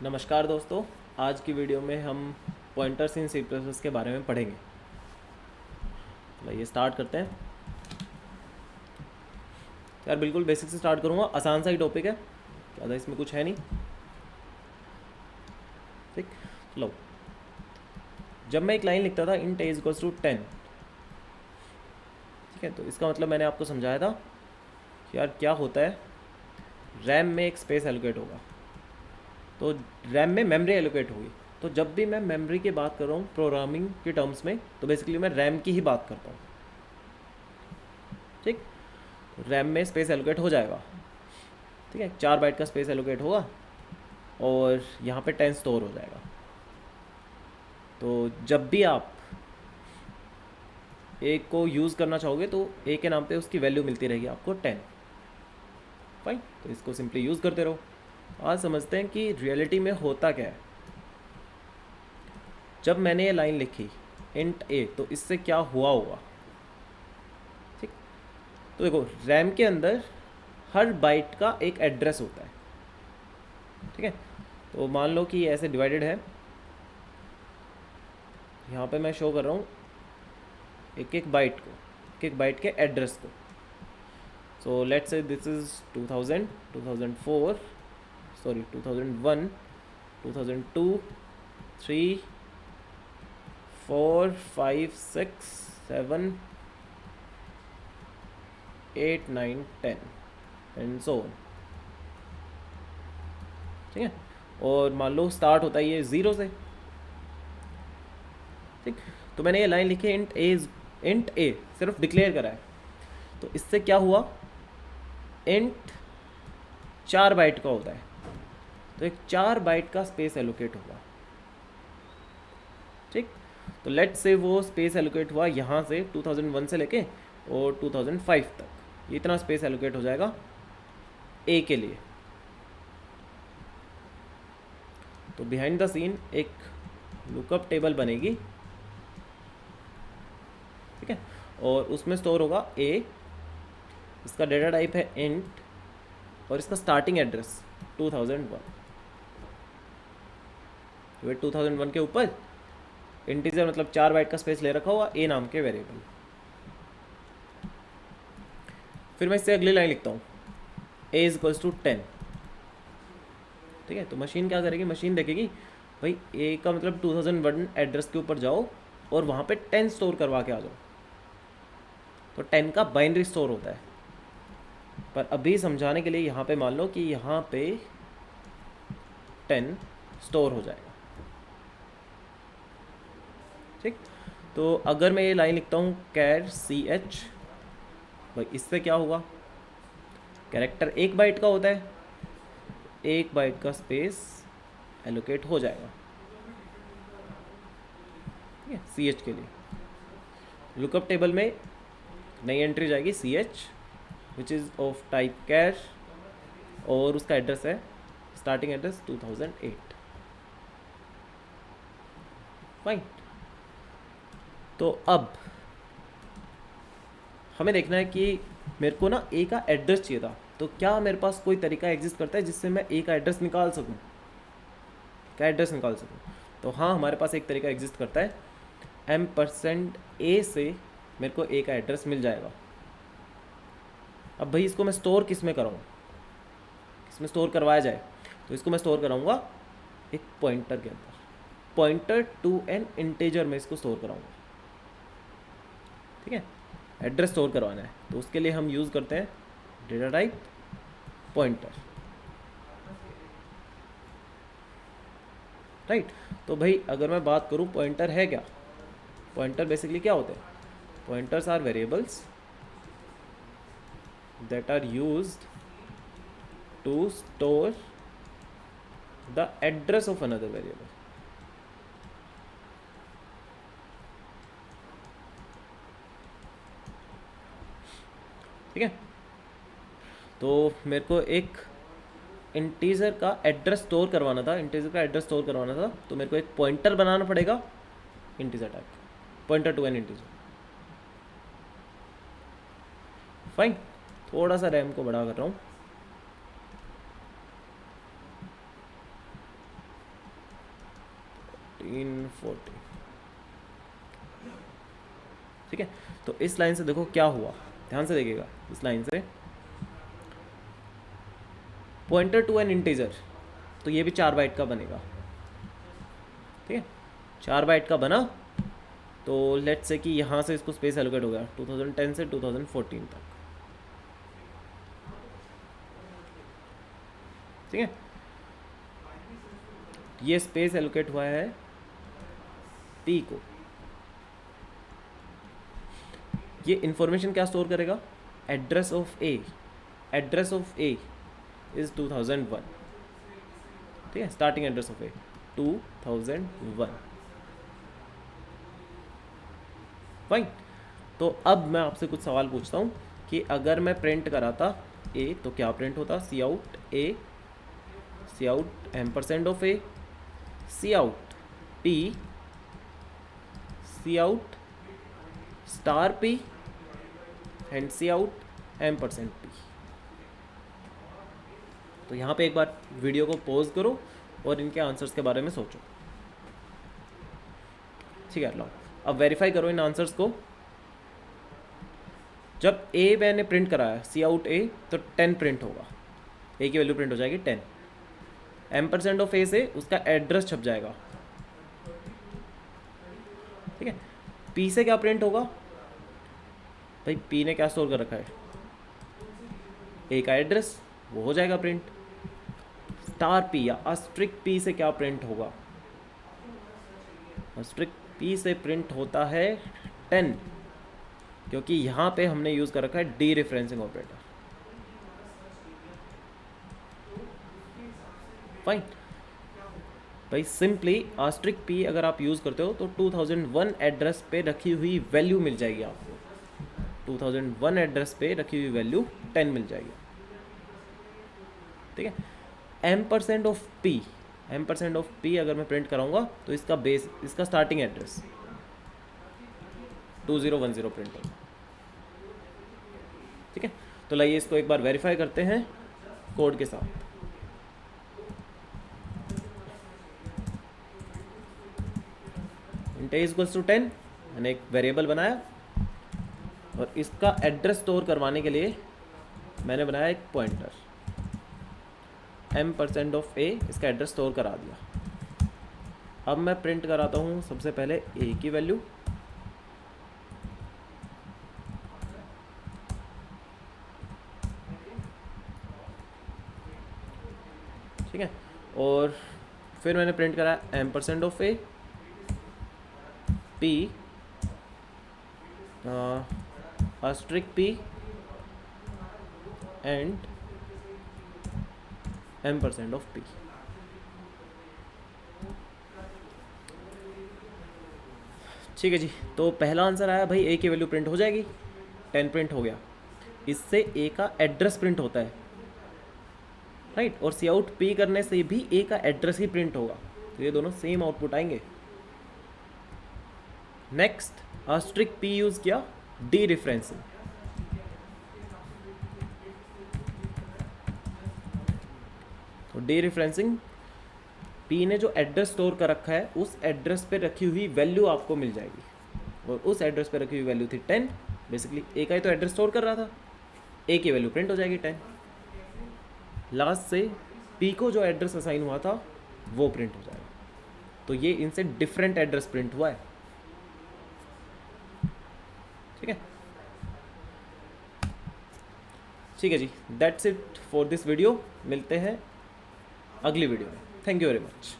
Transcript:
नमस्कार दोस्तों। आज की वीडियो में हम पॉइंटर्स इन सी प्लस प्लस के बारे में पढ़ेंगे। तो ये स्टार्ट करते हैं। यार बिल्कुल बेसिक से स्टार्ट करूँगा, आसान सा ही टॉपिक है, ज़्यादा इसमें कुछ है नहीं। ठीक, लो। जब मैं एक लाइन लिखता था इंट ए इक्वल्स टू 10, ठीक है, तो इसका मतलब मैंने आपको समझाया था कि यार क्या होता है, रैम में एक स्पेस एलोकेट होगा, तो रैम में मेमोरी एलोकेट होगी। तो जब भी मैं मेमोरी की बात कर रहा हूँ प्रोग्रामिंग के टर्म्स में, तो बेसिकली मैं रैम की ही बात करता हूँ। ठीक, रैम में स्पेस एलोकेट हो जाएगा। ठीक है, 4 बाइट का स्पेस एलोकेट होगा और यहाँ पे 10 स्टोर हो जाएगा। तो जब भी आप ए को यूज़ करना चाहोगे तो ए के नाम पे उसकी वैल्यू मिलती रहेगी आपको 10। फाइन, तो इसको सिंपली यूज़ करते रहो। आज समझते हैं कि रियलिटी में होता क्या है। जब मैंने ये लाइन लिखी इंट ए, तो इससे क्या हुआ होगा। ठीक, तो देखो रैम के अंदर हर बाइट का एक एड्रेस होता है। ठीक है, तो मान लो कि ये ऐसे डिवाइडेड है, यहाँ पे मैं शो कर रहा हूँ एक एक बाइट को, एक एक बाइट के एड्रेस को। So let's say this is 2000, 2004, sorry 2001, 2002, 3, 4, 5, 6, 7, 8, 9, 10 and so on. ठीक है, और मान लो स्टार्ट होता है ये ज़ीरो से। ठीक, तो मैंने ये लाइन लिखी है इंट ए सिर्फ डिक्लेयर करा है, तो इससे क्या हुआ, इंट 4 बाइट का होता है, तो एक 4 बाइट का स्पेस एलोकेट होगा। ठीक, तो लेट से वो स्पेस एलोकेट हुआ यहाँ से 2001 से लेके और 2005 तक, ये इतना स्पेस एलोकेट हो जाएगा ए के लिए। तो बिहाइंड द सीन एक लुकअप टेबल बनेगी, ठीक है, और उसमें स्टोर होगा ए, इसका डेटा टाइप है इंट और इसका स्टार्टिंग एड्रेस 2001। तो 2001 के ऊपर इंटीजर मतलब 4 बाइट का स्पेस ले रखा हुआ ए नाम के वेरिएबल। फिर मैं इससे अगली लाइन लिखता हूँ ए इज इक्वल्स टू 10। ठीक है, तो मशीन क्या करेगी, मशीन देखेगी भाई ए का मतलब 2001 एड्रेस के ऊपर जाओ और वहाँ पे 10 स्टोर करवा के आ जाओ। तो 10 का बाइनरी स्टोर होता है, पर अभी समझाने के लिए यहाँ पे मान लो कि यहाँ पे 10 स्टोर हो जाएगा। ठीक, तो अगर मैं ये लाइन लिखता हूँ कैर सी एच, भाई इससे क्या होगा, कैरेक्टर 1 बाइट का होता है, 1 बाइट का स्पेस एलोकेट हो जाएगा। ठीक है, सी एच के लिए लुकअप टेबल में नई एंट्री जाएगी C H which is of type char, और उसका एड्रेस है स्टार्टिंग एड्रेस 2008। फाइन, तो अब हमें देखना है कि मेरे को ना ए का एड्रेस चाहिए था, तो क्या मेरे पास कोई तरीका एग्जिस्ट करता है जिससे मैं ए का एड्रेस निकाल सकूं, क्या एड्रेस निकाल सकूं। तो हाँ, हमारे पास एक तरीका एग्जिस्ट करता है, m% a से मेरे को ए का एड्रेस मिल जाएगा। अब भाई इसको मैं स्टोर किस में कराऊँ, किस में स्टोर करवाया जाए, तो इसको मैं स्टोर कराऊंगा एक पॉइंटर के अंदर, पॉइंटर टू एन इंटीजर में इसको स्टोर कराऊंगा। ठीक है, एड्रेस स्टोर करवाना है तो उसके लिए हम यूज़ करते हैं डेटा टाइप पॉइंटर। राइट, तो भाई अगर मैं बात करूँ पॉइंटर है क्या, पॉइंटर बेसिकली क्या होते हैं, pointers are variables that are used to store the address of another variable. ठीक है, तो मेरे को एक इंटीजर का एड्रेस स्टोर करवाना था, इंटीजर का एड्रेस स्टोर करवाना था, तो मेरे को एक पॉइंटर बनाना पड़ेगा integer type, pointer to an integer. Fine, थोड़ा सा रैम को बड़ा कर रहा हूँ। 1440। ठीक है, तो इस लाइन से देखो क्या हुआ, ध्यान से देखिएगा। इस लाइन से पॉइंटर टू एन इंटीजर, तो ये भी 4 बाइट का बनेगा। ठीक है, 4 बाइट का बना, तो लेट्स से कि यहाँ से इसको स्पेस एलोकेट हो गया 2010 से 2014 तक। ठीक है, ये स्पेस एलोकेट हुआ है पी को। ये इंफॉर्मेशन क्या स्टोर करेगा, address of A. Address of A is 2001। ठीक है, starting address of A 2001। Fine, तो अब मैं आपसे कुछ सवाल पूछता हूँ कि अगर मैं प्रिंट कराता ए तो क्या प्रिंट होता, cout a, cout ampersand of a, cout p, cout star p and cout ampersand p. तो यहाँ पे एक बार वीडियो को पॉज करो और इनके आंसर्स के बारे में सोचो। ठीक है, लो अब वेरीफाई करो इन आंसर्स को। जब ए मैंने प्रिंट कराया सी आउट ए तो 10 प्रिंट होगा, ए की वैल्यू प्रिंट हो जाएगी 10। एम्परसेंड ऑफ ए से उसका एड्रेस छप जाएगा। ठीक है, पी से क्या प्रिंट होगा, भाई पी ने क्या स्टोर कर रखा है, ए का एड्रेस, वो हो जाएगा प्रिंट। स्टार पी या अस्ट्रिक पी से क्या प्रिंट होगा, अस्ट्रिक पी से प्रिंट होता है 10, क्योंकि यहाँ पे हमने यूज़ कर रखा है डी रेफरेंसिंग ऑपरेटर। फाइन भाई, सिंपली आस्ट्रिक पी अगर आप यूज़ करते हो तो 2001 एड्रेस पे रखी हुई वैल्यू मिल जाएगी आपको। 2001 एड्रेस पे रखी हुई वैल्यू 10 मिल जाएगी। ठीक है, ampersand of P, ampersand of P अगर मैं प्रिंट कराऊंगा तो इसका बेस, इसका स्टार्टिंग एड्रेस 2010 प्रिंट होगा। ठीक है, तो लाइए इसको एक बार वेरीफाई करते हैं कोड के साथ। int a इक्वल्स टू 10, मैंने एक वेरिएबल बनाया और इसका एड्रेस स्टोर करवाने के लिए मैंने बनाया एक पॉइंटर, एम्परसेंड ऑफ ए, इसका एड्रेस स्टोर करा दिया। अब मैं प्रिंट कराता हूँ सबसे पहले ए की वैल्यू, ठीक है, और फिर मैंने प्रिंट कराया ampersand of A, P, Austric P and ampersand of P. ठीक है जी, तो पहला आंसर आया भाई, ए की वैल्यू प्रिंट हो जाएगी, 10 प्रिंट हो गया। इससे ए का एड्रेस प्रिंट होता है, राइट, और सी आउट पी करने से भी ए का एड्रेस ही प्रिंट होगा, तो ये दोनों सेम आउटपुट आएंगे। नेक्स्ट आस्ट्रिक पी यूज़ किया, डी रेफरेंसिंग। तो डी रेफरेंसिंग, पी ने जो एड्रेस स्टोर कर रखा है उस एड्रेस पे रखी हुई वैल्यू आपको मिल जाएगी, और उस एड्रेस पे रखी हुई वैल्यू थी 10। बेसिकली ए का ही तो एड्रेस स्टोर कर रहा था, ए की वैल्यू प्रिंट हो जाएगी 10। लास्ट से पी को जो एड्रेस असाइन हुआ था वो प्रिंट हो जाएगा, तो ये इनसे डिफरेंट एड्रेस प्रिंट हुआ है। ठीक है, ठीक है जी, that's it for this video. मिलते हैं अगली वीडियो में। Thank you very much.